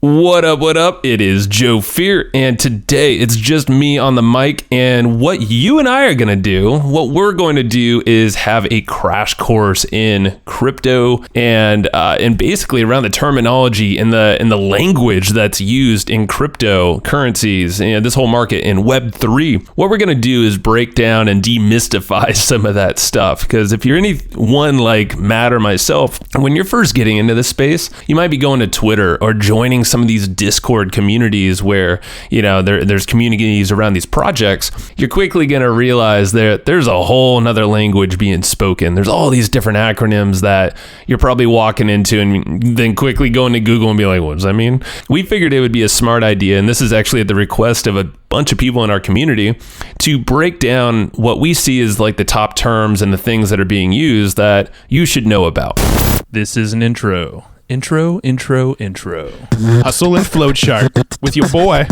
What up, what up? It is Joe Fier, and today it's just me on the mic, and what you and I are going to do, what we're going to do is have a crash course in crypto and basically around the terminology and the language that's used in cryptocurrencies and this whole market in Web3. What we're going to do is break down and demystify some of that stuff, because if you're anyone like Matt or myself, when you're first getting into this space, you might be going to Twitter or joining some of these Discord communities where, you know, there's communities around these projects. You're quickly going to realize that there's a whole nother language being spoken. There's all these different acronyms that you're probably walking into and then quickly going to Google and be like, what does that mean? We figured it would be a smart idea, and this is actually at the request of a bunch of people in our community, to break down what we see as like the top terms and the things that are being used that you should know about. This is an intro. Intro. Hustle and Flowchart with your boy,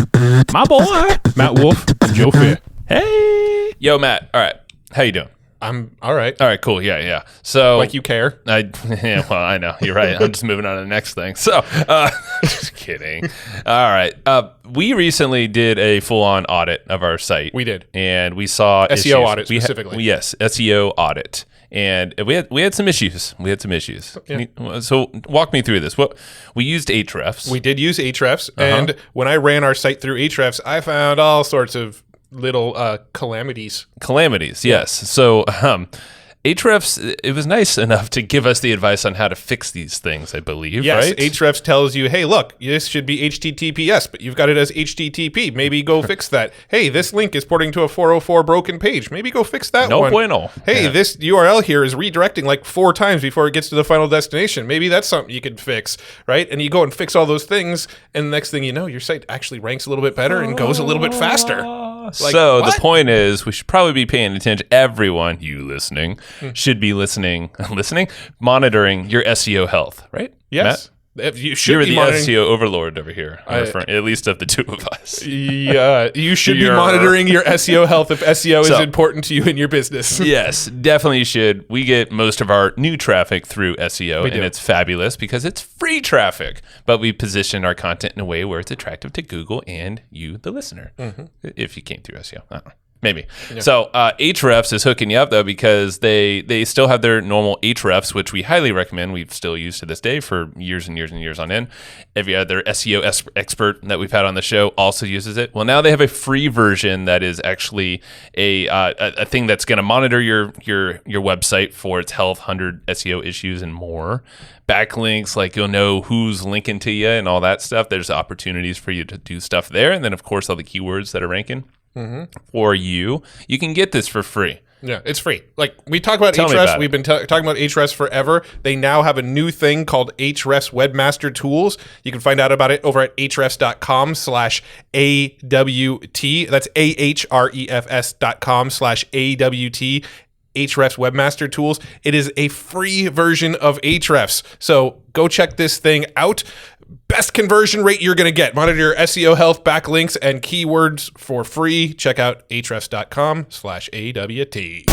my boy, Matt Wolf and Joe Fier. Hey. Yo, Matt. All right. How you doing? I'm all right. All right, cool. Yeah. So, like you care? Well, I know. You're right. I'm just moving on to the next thing. So, just kidding. All right. We recently did a full-on audit of our site. We did. And we saw SEO issues. audit specifically. Yes, SEO audit. And we had some issues. Yeah. So walk me through this. We used Ahrefs. We did use Ahrefs, and when I ran our site through Ahrefs, I found all sorts of little calamities. Yes. So Ahrefs, it was nice enough to give us the advice on how to fix these things, I believe, yes, right? Ahrefs tells you, hey, look, this should be HTTPS, but you've got it as HTTP. Maybe go fix that. Hey, this link is porting to a 404 broken page. Maybe go fix that one. No bueno. Hey, this URL here is redirecting like 4 times before it gets to the final destination. Maybe that's something you could fix, right? And you go and fix all those things, and the next thing you know, your site actually ranks a little bit better and goes a little bit faster. Like, so what? The point is, we should probably be paying attention. Everyone, you listening, should be monitoring your SEO health, right? Yes. Matt? You should You're be the monitoring. SEO overlord over here, at least of the two of us. Yeah, you should be monitoring your SEO health if SEO is important to you in your business. Yes, definitely should. We get most of our new traffic through SEO, and it's fabulous because it's free traffic, but we position our content in a way where it's attractive to Google and you, the listener, if you came through SEO. I don't know. Maybe. Yeah. So Ahrefs is hooking you up, though, because they still have their normal Ahrefs, which we highly recommend. We've still used to this day for years and years and years on end. Every other SEO expert that we've had on the show also uses it. Well, now they have a free version that is actually a thing that's going to monitor your website for its health, 100 SEO issues and more. Backlinks, like you'll know who's linking to you and all that stuff. There's opportunities for you to do stuff there. And then, of course, all the keywords that are ranking. For you can get this for free. Yeah, it's free. Like we talk about Ahrefs, we've been talking about Ahrefs forever. They now have a new thing called Ahrefs Webmaster Tools. You can find out about it over at ahrefs.com/AWT. That's ahrefs.com/AWT. Ahrefs Webmaster Tools. It is a free version of Ahrefs. So go check this thing out. Best conversion rate you're going to get. Monitor your SEO health, backlinks, and keywords for free. Check out ahrefs.com/AWT.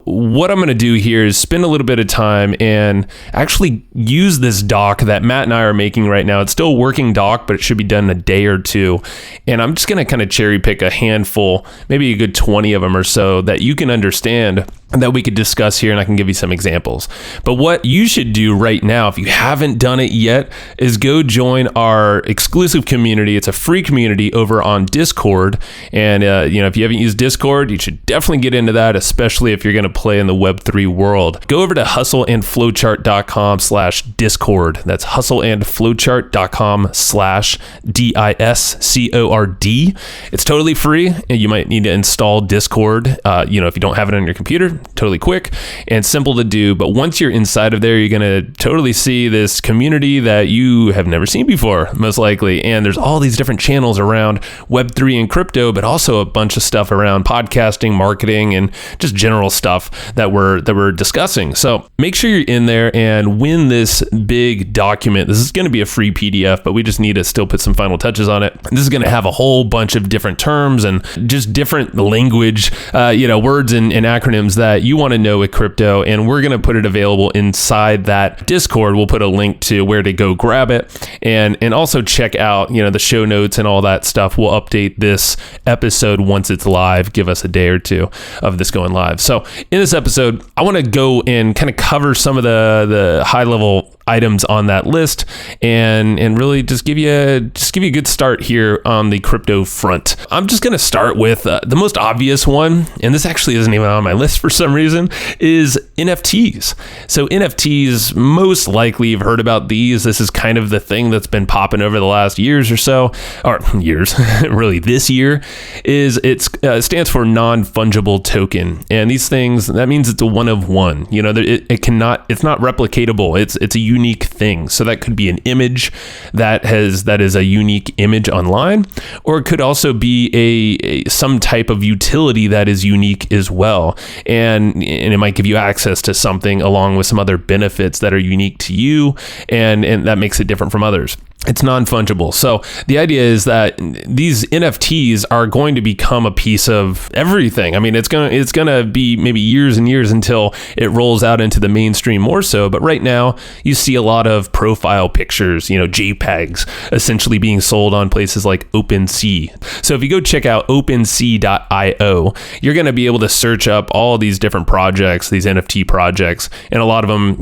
What I'm going to do here is spend a little bit of time and actually use this doc that Matt and I are making right now. It's still a working doc, but it should be done in a day or two. And I'm just going to kind of cherry pick a handful, maybe a good 20 of them or so that you can understand and that we could discuss here, and I can give you some examples. But what you should do right now, if you haven't done it yet, is go join our exclusive community. It's a free community over on Discord. And if you haven't used Discord, you should definitely get into that, especially if you're going to play in the Web3 world. Go over to hustleandflowchart.com/Discord. That's hustleandflowchart.com/DISCORD. It's totally free, and you might need to install Discord. If you don't have it on your computer, totally quick and simple to do. But once you're inside of there, you're going to totally see this community that you have never seen before, most likely. And there's all these different channels around Web3 and crypto, but also a bunch of stuff around podcasting, marketing, and just general stuff that we're discussing. So make sure you're in there and win this big document. This is going to be a free PDF, but we just need to still put some final touches on it. This is going to have a whole bunch of different terms and just different language, words and acronyms that you want to know with crypto, and we're going to put it available inside that Discord. We'll put a link to where to go grab it, and also check out, the show notes and all that stuff. We'll update this episode once it's live. Give us a day or two of this going live. So in this episode, I want to go and kind of cover some of the high level items on that list and really just give you a good start here on the crypto front. I'm just going to start with the most obvious one, and this actually isn't even on my list for some reason, is NFTs. So NFTs, most likely you've heard about these. This is kind of the thing that's been popping over the last years or so, or years, really this year, is it stands for non-fungible token. And these things, that means it's a one of one. It's not replicatable. It's a unique thing. So that could be an image that is a unique image online, or it could also be some type of utility that is unique as well. And it might give you access to something along with some other benefits that are unique to you, and that makes it different from others. It's non-fungible. So the idea is that these NFTs are going to become a piece of everything. I mean, it's gonna be maybe years and years until it rolls out into the mainstream more so. But right now, you see a lot of profile pictures, JPEGs, essentially being sold on places like OpenSea. So if you go check out OpenSea.io, you're going to be able to search up all these different projects, these NFT projects, and a lot of them,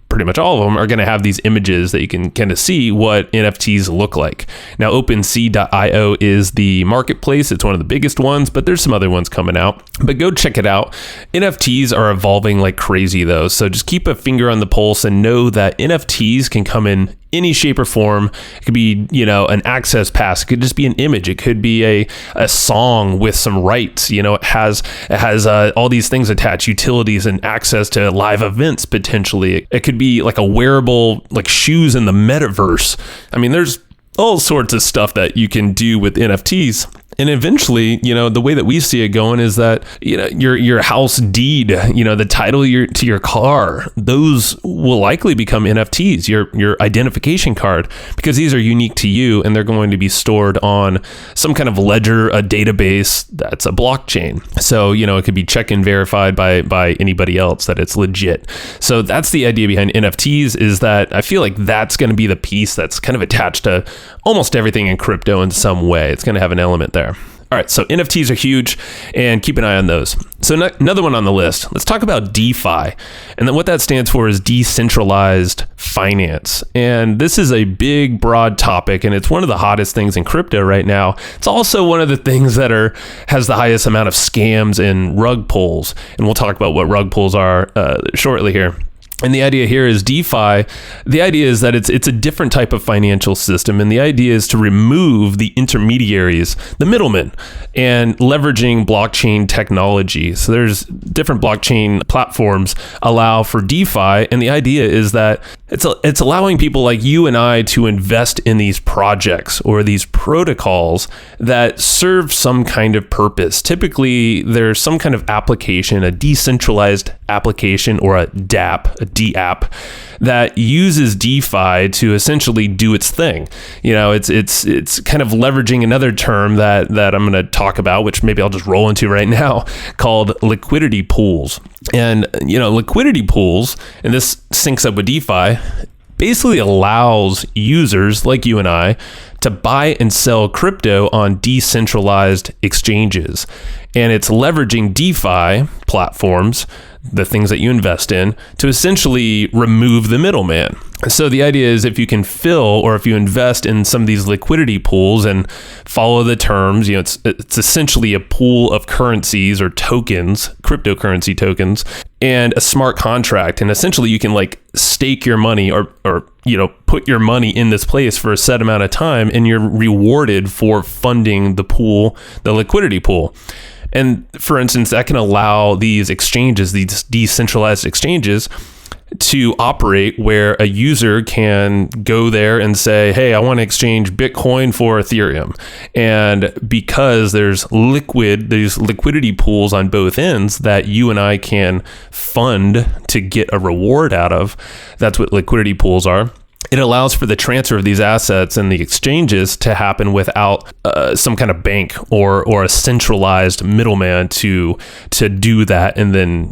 pretty much all of them are going to have these images that you can kind of see what NFTs look like. Now, OpenSea.io is the marketplace. It's one of the biggest ones, but there's some other ones coming out. But go check it out. NFTs are evolving like crazy, though. So just keep a finger on the pulse and know that NFTs can come in any shape or form. It could be, an access pass. It could just be an image. It could be a song with some rights. It has all these things attached, utilities and access to live events potentially. It could be like a wearable, like shoes in the metaverse. I mean, there's all sorts of stuff that you can do with NFTs. And eventually, the way that we see it going is that, your house deed, the title to your car, those will likely become NFTs, your identification card, because these are unique to you and they're going to be stored on some kind of ledger, a database that's a blockchain. So, it could be check and verified by anybody else that it's legit. So that's the idea behind NFTs, is that I feel like that's going to be the piece that's kind of attached to almost everything in crypto in some way. It's going to have an element there. All right, so NFTs are huge, and keep an eye on those. So another one on the list, let's talk about DeFi. And then what that stands for is decentralized finance. And this is a big, broad topic, and it's one of the hottest things in crypto right now. It's also one of the things that has the highest amount of scams and rug pulls. And we'll talk about what rug pulls are shortly here. And the idea here is DeFi. The idea is that it's a different type of financial system. And the idea is to remove the intermediaries, the middlemen, and leveraging blockchain technology. So there's different blockchain platforms allow for DeFi. And the idea is that it's allowing people like you and I to invest in these projects or these protocols that serve some kind of purpose. Typically, there's some kind of application, a decentralized application or a DApp that uses DeFi to essentially do its thing. It's kind of leveraging another term that I'm going to talk about, which maybe I'll just roll into right now, called liquidity pools. And, liquidity pools, and this syncs up with DeFi, basically allows users like you and I to buy and sell crypto on decentralized exchanges. And it's leveraging DeFi platforms, the things that you invest in, to essentially remove the middleman. So the idea is if you can fill, or if you invest in some of these liquidity pools and follow the terms, it's essentially a pool of currencies or tokens, cryptocurrency tokens, and a smart contract. And essentially you can stake your money or put your money in this place for a set amount of time, and you're rewarded for funding the pool, the liquidity pool. And for instance, that can allow these exchanges, these decentralized exchanges, to operate where a user can go there and say, hey, I want to exchange Bitcoin for Ethereum. And because there's these liquidity pools on both ends that you and I can fund to get a reward out of, that's what liquidity pools are. it allows for the transfer of these assets and the exchanges to happen without some kind of bank or a centralized middleman to do that and then,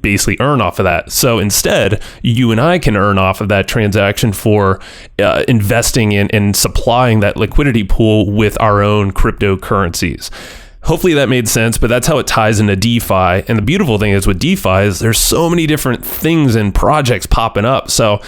basically earn off of that. So instead, you and I can earn off of that transaction for investing in and supplying that liquidity pool with our own cryptocurrencies. Hopefully that made sense, but that's how it ties into DeFi. And the beautiful thing is with DeFi is there's so many different things and projects popping up. So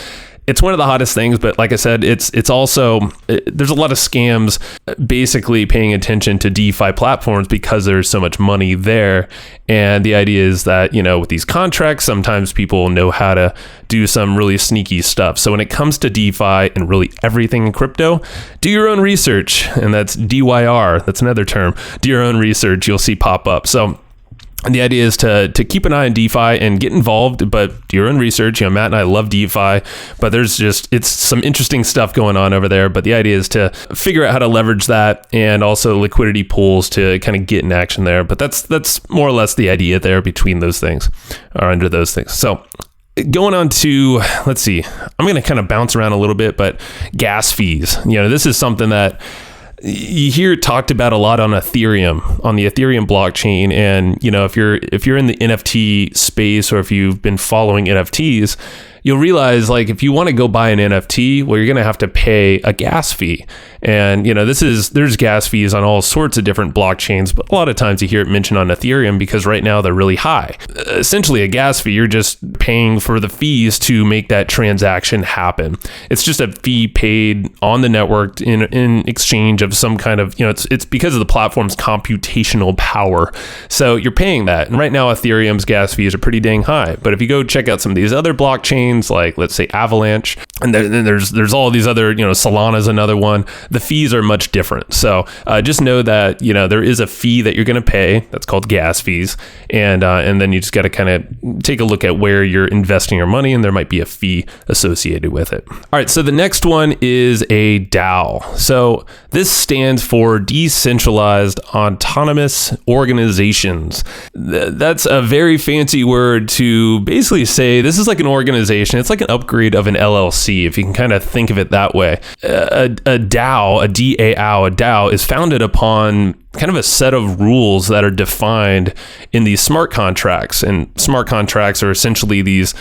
it's one of the hottest things, but like I said, it's also, there's a lot of scams basically paying attention to DeFi platforms because there's so much money there. And the idea is that, with these contracts, sometimes people know how to do some really sneaky stuff. So when it comes to DeFi and really everything in crypto, do your own research. And that's DYR. That's another term. Do your own research. You'll see pop up. So and the idea is to keep an eye on DeFi and get involved, but do your own research. Matt and I love DeFi, but it's some interesting stuff going on over there. But the idea is to figure out how to leverage that and also liquidity pools to kind of get in action there. But that's more or less the idea there between those things or under those things. So going on to, let's see, I'm going to kind of bounce around a little bit, but gas fees. This is something that you hear talked about a lot on Ethereum, on the Ethereum blockchain. And, if you're in the NFT space or if you've been following NFTs, you'll realize if you want to go buy an NFT, well, you're going to have to pay a gas fee. And, there's gas fees on all sorts of different blockchains, but a lot of times you hear it mentioned on Ethereum because right now they're really high. Essentially a gas fee, you're just paying for the fees to make that transaction happen. It's just a fee paid on the network in exchange of some kind of, it's because of the platform's computational power. So you're paying that. And right now Ethereum's gas fees are pretty dang high. But if you go check out some of these other blockchains, like let's say Avalanche, and then there's all these other, Solana's another one. The fees are much different. So just know that, there is a fee that you're going to pay. That's called gas fees. And then you just got to kind of take a look at where you're investing your money, and there might be a fee associated with it. All right. So the next one is a DAO. So this stands for Decentralized Autonomous Organizations. That's a very fancy word to basically say this is like an organization. It's like an upgrade of an LLC, if you can kind of think of it that way. A DAO, a DAO is founded upon kind of a set of rules that are defined in these smart contracts. And smart contracts are essentially these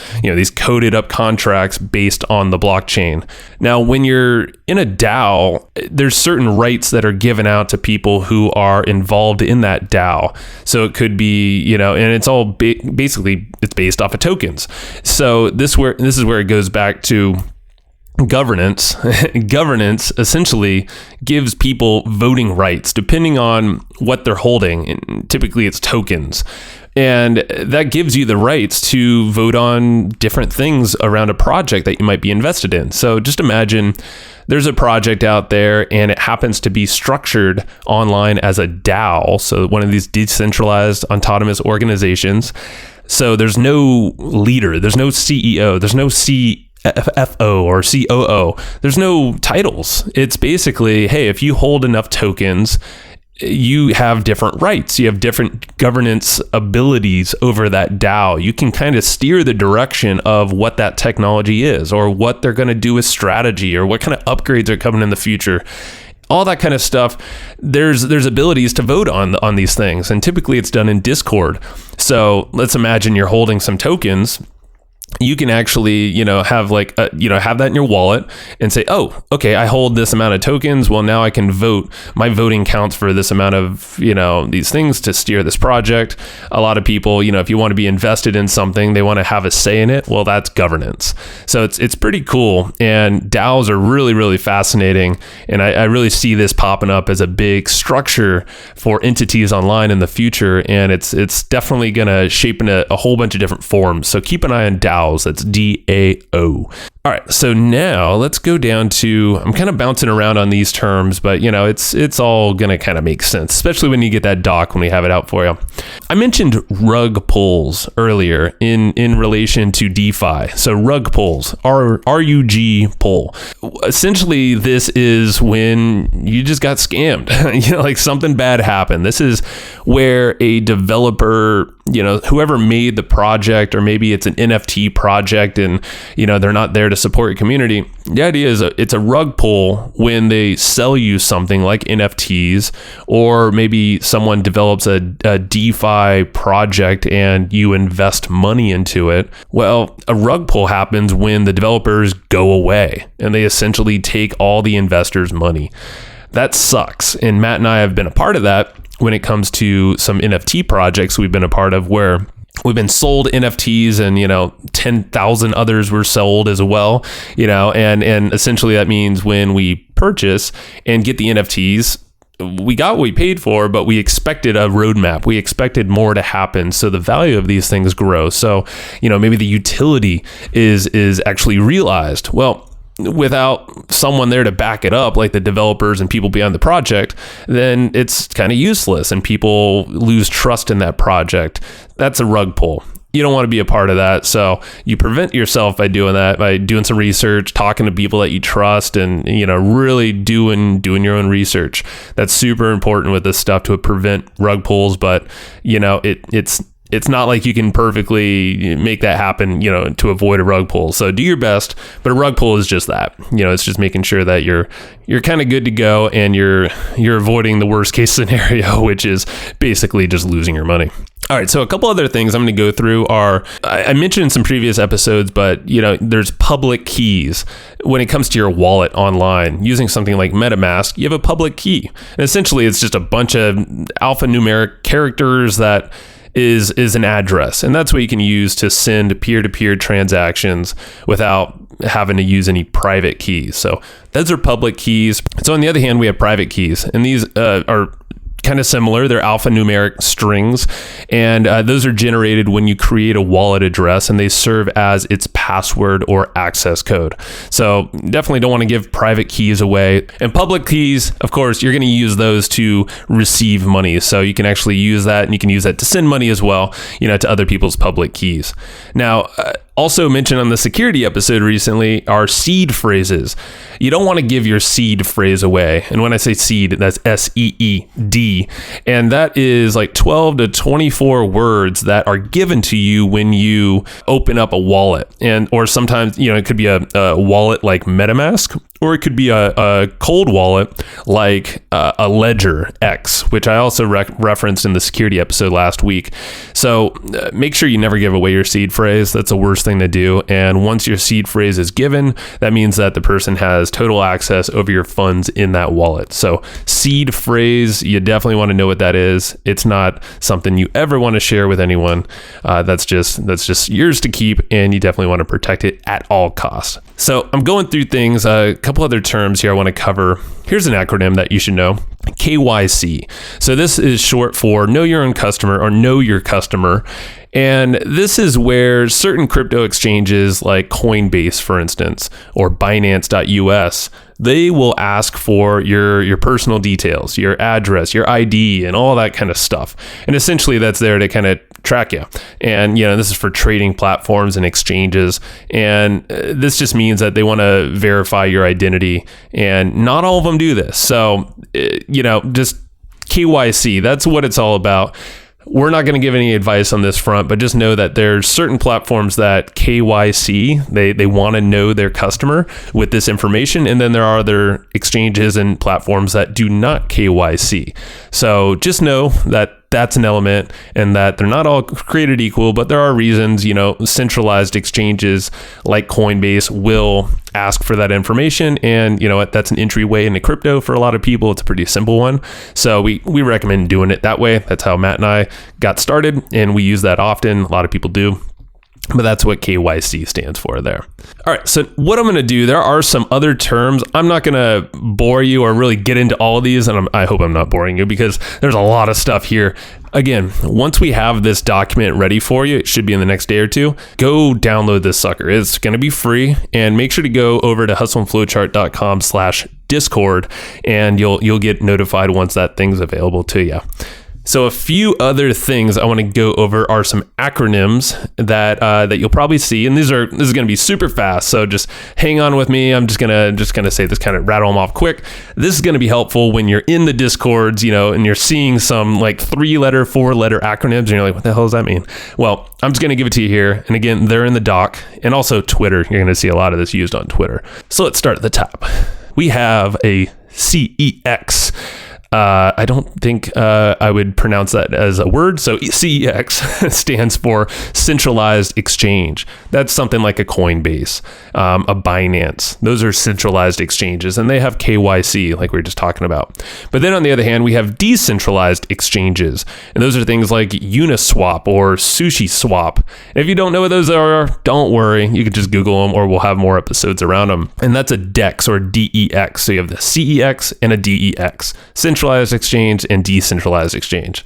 coded up contracts based on the blockchain. Now, when you're in a DAO, there's certain rights that are given out to people who are involved in that DAO. So it could be, and it's all basically it's based off of tokens. So this is where it goes back to governance. Governance essentially gives people voting rights depending on what they're holding. And typically it's tokens. And that gives you the rights to vote on different things around a project that you might be invested in. So just imagine there's a project out there and it happens to be structured online as a DAO. So one of these decentralized autonomous organizations. So there's no leader, there's no CEO, there's no CFO or COO. There's no titles. It's basically, hey, if you hold enough tokens, you have different rights. You have different governance abilities over that DAO. You can kind of steer the direction of what that technology is or what they're going to do with strategy or what kind of upgrades are coming in the future. All that kind of stuff. There's abilities to vote on these things. And typically it's done in Discord. So let's imagine you're holding some tokens. You can actually, have have that in your wallet and say, oh, okay, I hold this amount of tokens. Well, now I can vote. My voting counts for this amount of, these things to steer this project. A lot of people, if you want to be invested in something, they want to have a say in it. Well, that's governance. So it's pretty cool. And DAOs are really, really fascinating. And I really see this popping up as a big structure for entities online in the future. And it's definitely going to shape in a whole bunch of different forms. So keep an eye on DAOs. That's DAO. All right, so now let's go down to, I'm kind of bouncing around on these terms, but it's all going to kind of make sense, especially when you get that doc when we have it out for you. I mentioned rug pulls earlier in relation to DeFi. So rug pulls, RUG pull. Essentially, this is when you just got scammed, like something bad happened. This is where a developer whoever made the project, or maybe it's an NFT project and, they're not there to support your community. The idea is it's a rug pull when they sell you something like NFTs, or maybe someone develops a DeFi project and you invest money into it. Well, a rug pull happens when the developers go away and they essentially take all the investors' money. That sucks. And Matt and I have been a part of that when it comes to some NFT projects we've been a part of, where we've been sold NFTs and, 10,000 others were sold as well, and essentially that means when we purchase and get the NFTs, we got what we paid for, but we expected a roadmap. We expected more to happen. So the value of these things grows. So, maybe the utility is actually realized. Well, without someone there to back it up, like the developers and people behind the project, then it's kind of useless and people lose trust in that project. That's a rug pull. You don't want to be a part of that. So you prevent yourself by doing that, by doing some research, talking to people that you trust, and, really doing your own research. That's super important with this stuff to prevent rug pulls. But, it's not like you can perfectly make that happen, to avoid a rug pull. So do your best, but a rug pull is just that. It's just making sure that you're kind of good to go and you're avoiding the worst case scenario, which is basically just losing your money. All right, so a couple other things I'm going to go through are, I mentioned in some previous episodes, but there's public keys. When it comes to your wallet online, using something like MetaMask, you have a public key. And essentially, it's just a bunch of alphanumeric characters that is an address. And that's what you can use to send peer-to-peer transactions without having to use any private keys. So those are public keys. So on the other hand, we have private keys, and these are kind of similar. They're alphanumeric strings, and those are generated when you create a wallet address, and they serve as its password or access code. So definitely don't want to give private keys away. And public keys, of course, you're going to use those to receive money. So you can actually use that, and you can use that to send money as well, to other people's public keys. Now, also mentioned on the security episode recently are seed phrases. You don't want to give your seed phrase away. And when I say seed, that's SEED. And that is like 12 to 24 words that are given to you when you open up a wallet. Or sometimes, it could be a wallet like MetaMask, or it could be a cold wallet like a Ledger X, which I also referenced in the security episode last week. So make sure you never give away your seed phrase. That's the worst thing to do. And once your seed phrase is given, that means that the person has total access over your funds in that wallet. So seed phrase, you definitely want to know what that is. It's not something you ever want to share with anyone. That's just yours to keep, and you definitely want to protect it at all costs. So I'm going through things, a couple other terms here I want to cover. Here's an acronym that you should know. KYC. So this is short for Know Your Own Customer, or Know Your Customer. And this is where certain crypto exchanges like Coinbase, for instance, or Binance.us, they will ask for your personal details, your address, your ID, and all that kind of stuff. And essentially that's there to kind of track you. And, this is for trading platforms and exchanges. And this just means that they want to verify your identity. And not all of them do this. So, just KYC, that's what it's all about. We're not going to give any advice on this front, but just know that there's certain platforms that KYC, they want to know their customer with this information. And then there are other exchanges and platforms that do not KYC. So just know that that's an element, and that they're not all created equal, but there are reasons, centralized exchanges like Coinbase will ask for that information. And that's an entryway into crypto for a lot of people. It's a pretty simple one. So we recommend doing it that way. That's how Matt and I got started, and we use that often. A lot of people do. But that's what KYC stands for there. All right, so what I'm going to do, there are some other terms. I'm not going to bore you or really get into all of these, and I hope I'm not boring you, because there's a lot of stuff here. Again, once we have this document ready for you, it should be in the next day or two, go download this sucker. It's going to be free, and make sure to go over to hustleandflowchart.com/Discord, and you'll get notified once that thing's available to you. So a few other things I want to go over are some acronyms that you'll probably see, and this is going to be super fast. So just hang on with me. I'm just gonna say this, kind of rattle them off quick. This is going to be helpful when you're in the Discords, and you're seeing some like 3-letter, 4-letter acronyms, and you're like, what the hell does that mean? Well, I'm just going to give it to you here. And again, they're in the doc, and also Twitter. You're going to see a lot of this used on Twitter. So let's start at the top. We have a CEX. I don't think I would pronounce that as a word. So CEX stands for centralized exchange. That's something like a Coinbase, a Binance. Those are centralized exchanges, and they have KYC, like we were just talking about. But then on the other hand, we have decentralized exchanges, and those are things like Uniswap or SushiSwap. And if you don't know what those are, don't worry. You can just Google them, or we'll have more episodes around them. And that's a DEX or DEX. So you have the CEX and a DEX. Centralized exchange and decentralized exchange.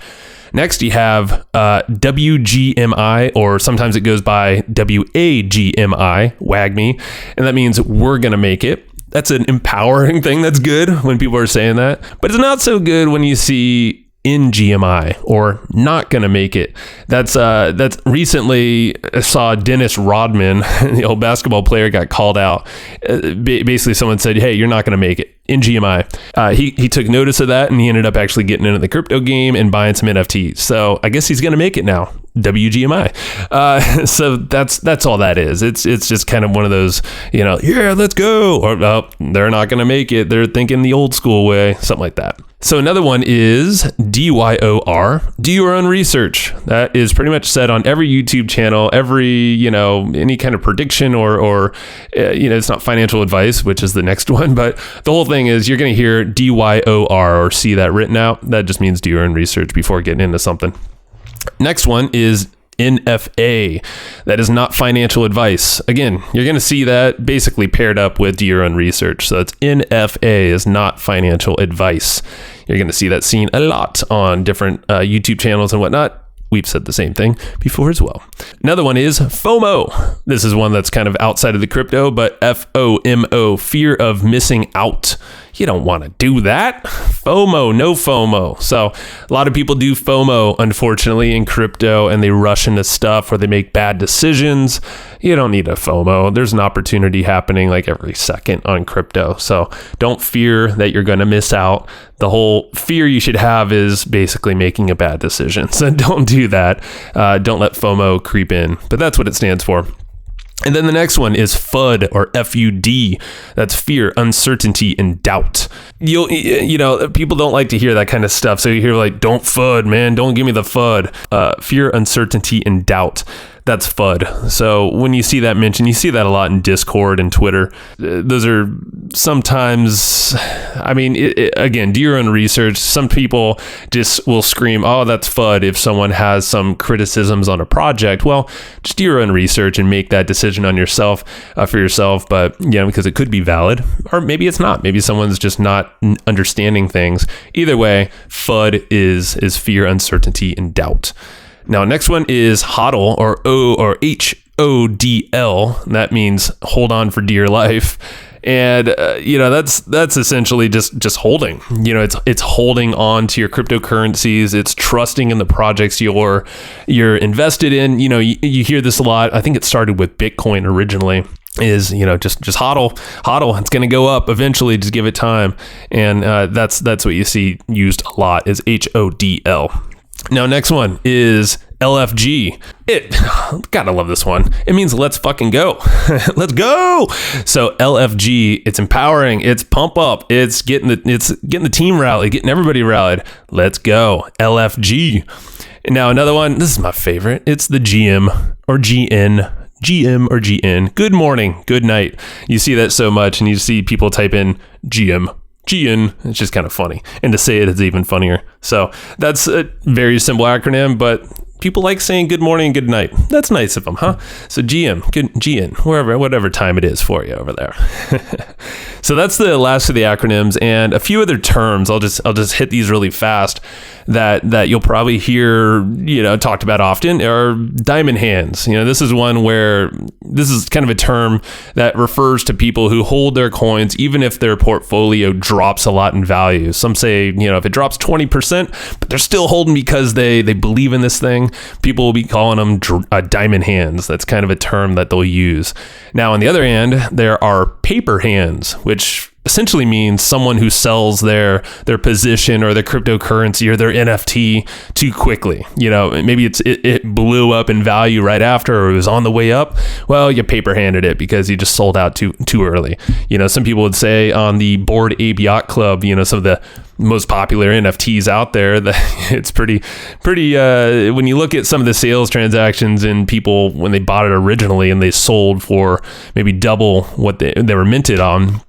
Next, you have WGMI, or sometimes it goes by WAGMI, WAGMI, and that means we're going to make it. That's an empowering thing. That's good when people are saying that, but it's not so good when you see NGMI, or not gonna make it. That's recently I saw Dennis Rodman, the old basketball player, got called out. Basically, someone said, "Hey, you're not gonna make it." NGMI. He took notice of that, and he ended up actually getting into the crypto game and buying some NFTs. So I guess he's gonna make it now. WGMI. So that's all that is. It's just kind of one of those, yeah, let's go. Or they're not gonna make it. They're thinking the old school way, something like that. So another one is DYOR, do your own research. That is pretty much said on every YouTube channel, every, any kind of prediction or it's not financial advice, which is the next one, but the whole thing is you're going to hear DYOR or see that written out. That just means do your own research before getting into something. Next one is NFA. That is not financial advice. Again, you're going to see that basically paired up with do your own research. So it's NFA is not financial advice. You're going to see that seen a lot on different YouTube channels and whatnot. We've said the same thing before as well. Another one is FOMO. This is one that's kind of outside of the crypto, but FOMO, fear of missing out. You don't want to do that. FOMO, no FOMO. So a lot of people do FOMO, unfortunately, in crypto, and they rush into stuff or they make bad decisions. You don't need a FOMO. There's an opportunity happening like every second on crypto. So don't fear that you're going to miss out. The whole fear you should have is basically making a bad decision. So don't do that. Don't let FOMO creep in. But that's what it stands for. And then the next one is FUD or FUD. That's fear, uncertainty, and doubt. People don't like to hear that kind of stuff. So you hear like, don't FUD, man. Don't give me the FUD. Fear, uncertainty, and doubt. That's FUD. So when you see that mentioned, you see that a lot in Discord and Twitter. Those are sometimes, again, do your own research. Some people just will scream, oh, that's FUD if someone has some criticisms on a project. Well, just do your own research and make that decision on yourself, for yourself. But, because it could be valid, or maybe it's not. Maybe someone's just not understanding things. Either way, FUD is fear, uncertainty, and doubt. Now, next one is HODL or HODL. That means hold on for dear life. And, that's essentially just holding, it's holding on to your cryptocurrencies. It's trusting in the projects you're invested in. You hear this a lot. I think it started with Bitcoin originally. Is just hodl. It's going to go up eventually. Just give it time. And that's what you see used a lot is HODL. Now, next one is LFG. Gotta love this one. It means let's fucking go. Let's go. So LFG, it's empowering. It's pump up. It's getting the team rallied, getting everybody rallied. Let's go. LFG. And now another one. This is my favorite. It's the GM or GN. GM or GN. Good morning. Good night. You see that so much, and you see people type in GM. GN, it's just kind of funny. And to say it is even funnier. So that's a very simple acronym, but people like saying good morning and good night. That's nice of them, huh? So GM, good GN, whatever time it is for you over there. So that's the last of the acronyms, and a few other terms. I'll just hit these really fast. that you'll probably hear, talked about often are diamond hands. This is one where this is kind of a term that refers to people who hold their coins even if their portfolio drops a lot in value. Some say, if it drops 20%, but they're still holding because they believe in this thing, people will be calling them diamond hands. That's kind of a term that they'll use. Now, on the other hand, there are paper hands, which essentially means someone who sells their position or their cryptocurrency or their NFT too quickly. Maybe it blew up in value right after, or it was on the way up. Well, you paper handed it because you just sold out too early. Some people would say on the Bored Ape Yacht Club, some of the most popular NFTs out there, that it's pretty when you look at some of the sales transactions and people when they bought it originally and they sold for maybe double what they were minted on,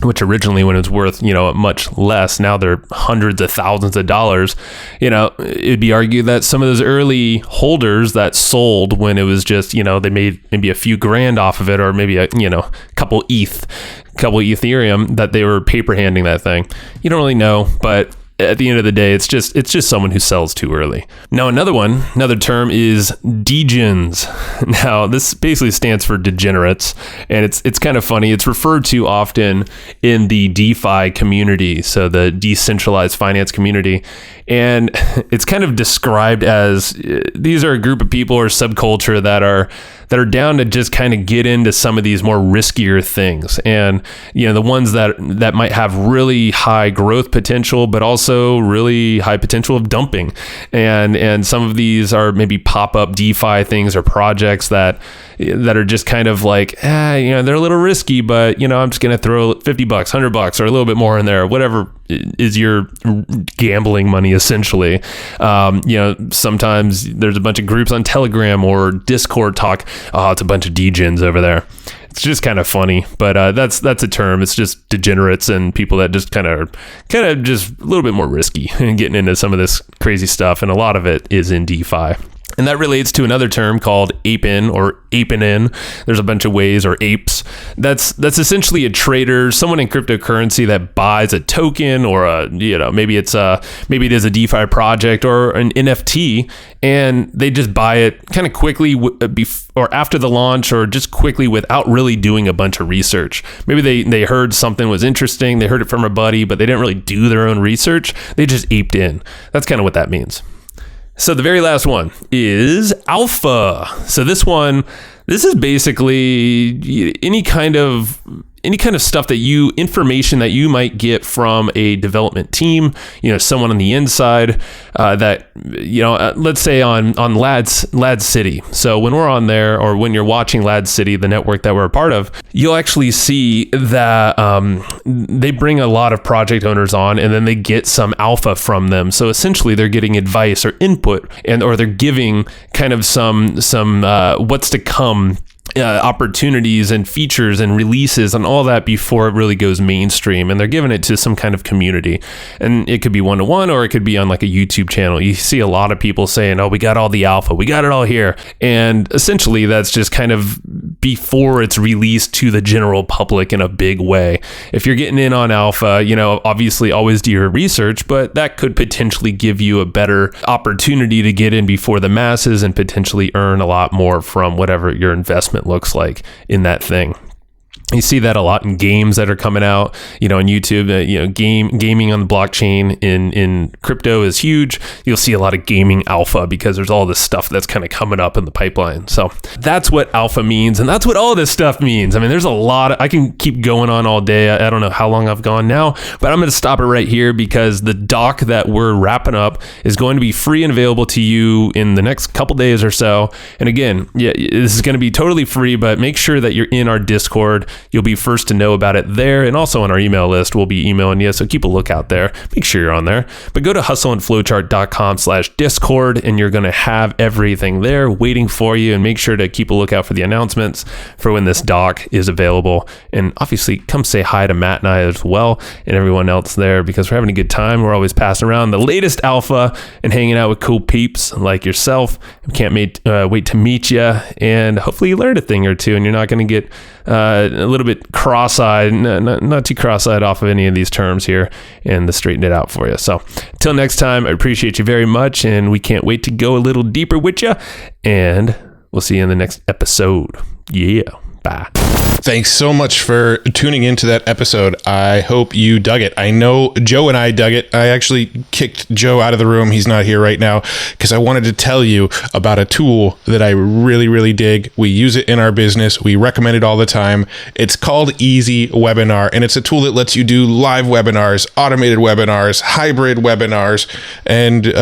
which originally when it was worth, much less, now they're hundreds of thousands of dollars. It'd be argued that some of those early holders that sold when it was just, they made maybe a few grand off of it, or maybe a, couple Ethereum, that they were paper handing that thing. You don't really know, but at the end of the day, it's just someone who sells too early. Now, another term is degens. Now, this basically stands for degenerates, and it's kind of funny. It's referred to often in the DeFi community, so the decentralized finance community, and it's kind of described as these are a group of people or subculture that are down to just kind of get into some of these more riskier things. And, the ones that might have really high growth potential, but also really high potential of dumping. And some of these are maybe pop-up DeFi things or projects that are just kind of like, they're a little risky, but, I'm just going to throw $50, $100 or a little bit more in there, whatever is your gambling money, essentially. Sometimes there's a bunch of groups on Telegram or Discord talk, it's a bunch of degens over there. It's just kind of funny, but that's a term. It's just degenerates and people that just kind of just a little bit more risky and getting into some of this crazy stuff, and a lot of it is in DeFi. And that relates to another term called ape-in or ape-in. There's a bunch of ways, or apes. That's essentially a trader, someone in cryptocurrency that buys a token, or maybe it is a DeFi project or an NFT, and they just buy it kind of quickly or after the launch, or just quickly without really doing a bunch of research. Maybe they heard something was interesting, they heard it from a buddy, but they didn't really do their own research. They just aped in. That's kind of what that means. So the very last one is alpha. So this is basically any kind of stuff information that you might get from a development team, someone on the inside that, let's say on Lad City. So when we're on there, or when you're watching Lad City, the network that we're a part of, you'll actually see that they bring a lot of project owners on, and then they get some alpha from them. So essentially they're getting advice or input, or they're giving kind of some what's to come opportunities and features and releases and all that before it really goes mainstream, and they're giving it to some kind of community. And it could be one-to-one, or it could be on like a YouTube channel. You see a lot of people saying, we got all the alpha, we got it all here, and essentially that's just kind of before it's released to the general public in a big way. If you're getting in on alpha, obviously always do your research, but that could potentially give you a better opportunity to get in before the masses and potentially earn a lot more from whatever your investment looks like in that thing. You see that a lot in games that are coming out, on YouTube. Gaming on the blockchain in crypto is huge. You'll see a lot of gaming alpha because there's all this stuff that's kind of coming up in the pipeline. So that's what alpha means, and that's what all this stuff means. I mean, there's a lot. I can keep going on all day. I don't know how long I've gone now, but I'm going to stop it right here because the doc that we're wrapping up is going to be free and available to you in the next couple days or so. And again, this is going to be totally free, but make sure that you're in our Discord. You'll be first to know about it there, and also on our email list, we'll be emailing you, so keep a lookout there. Make sure you're on there. But go to hustleandflowchart.com/Discord, and you're going to have everything there waiting for you, and make sure to keep a lookout for the announcements for when this doc is available. And obviously, come say hi to Matt and I as well, and everyone else there, because we're having a good time. We're always passing around the latest alpha and hanging out with cool peeps like yourself. We can't wait to meet you, and hopefully you learned a thing or two, and you're not going to get a little bit cross-eyed, not too cross-eyed off of any of these terms here, and to straighten it out for you. So until next time, I appreciate you very much, and we can't wait to go a little deeper with you, and we'll see you in the next episode. Yeah, bye. Thanks so much for tuning into that episode. I hope you dug it. I know Joe and I dug it. I actually kicked Joe out of the room. He's not here right now because I wanted to tell you about a tool that I really, really dig. We use it in our business. We recommend it all the time. It's called Easy Webinar, and it's a tool that lets you do live webinars, automated webinars, hybrid webinars, and,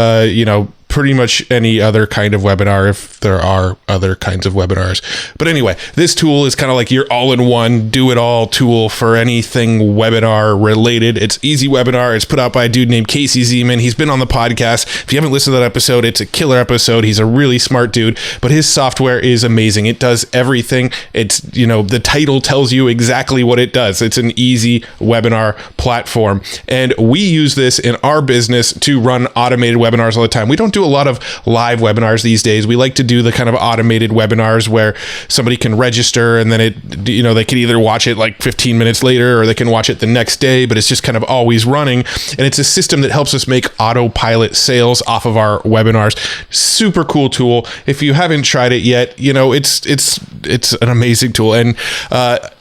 pretty much any other kind of webinar if there are other kinds of webinars. But anyway, this tool is kind of like your all-in-one, do-it-all tool for anything webinar related. It's Easy Webinar. It's put out by a dude named Casey Zeman. He's been on the podcast. If you haven't listened to that episode, it's a killer episode. He's a really smart dude, but his software is amazing. It does everything. It's, the title tells you exactly what it does. It's an easy webinar platform. And we use this in our business to run automated webinars all the time. We don't do a lot of live webinars these days. We like to do the kind of automated webinars where somebody can register and then they can either watch it like 15 minutes later or they can watch it the next day, but it's just kind of always running. And it's a system that helps us make autopilot sales off of our webinars. Super cool tool. If you haven't tried it yet, it's an amazing tool. And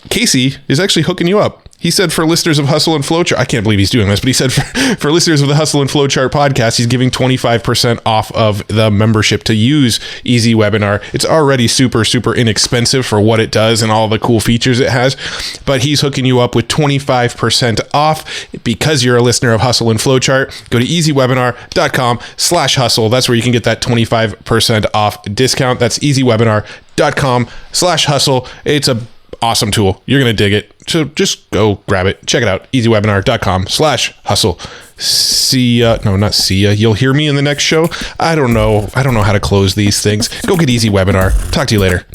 Casey is actually hooking you up. He said for listeners of Hustle and Flowchart, I can't believe he's doing this, but he said for listeners of the Hustle and Flowchart podcast, he's giving 25% off of the membership to use Easy Webinar. It's already super, super inexpensive for what it does and all the cool features it has, but he's hooking you up with 25% off because you're a listener of Hustle and Flowchart. Go to easywebinar.com/hustle. That's where you can get that 25% off discount. That's easywebinar.com/hustle. It's a awesome tool. You're going to dig it. So just go grab it. Check it out. easywebinar.com/hustle. See ya. No, not see ya. You'll hear me in the next show. I don't know how to close these things. Go get Easy Webinar. Talk to you later.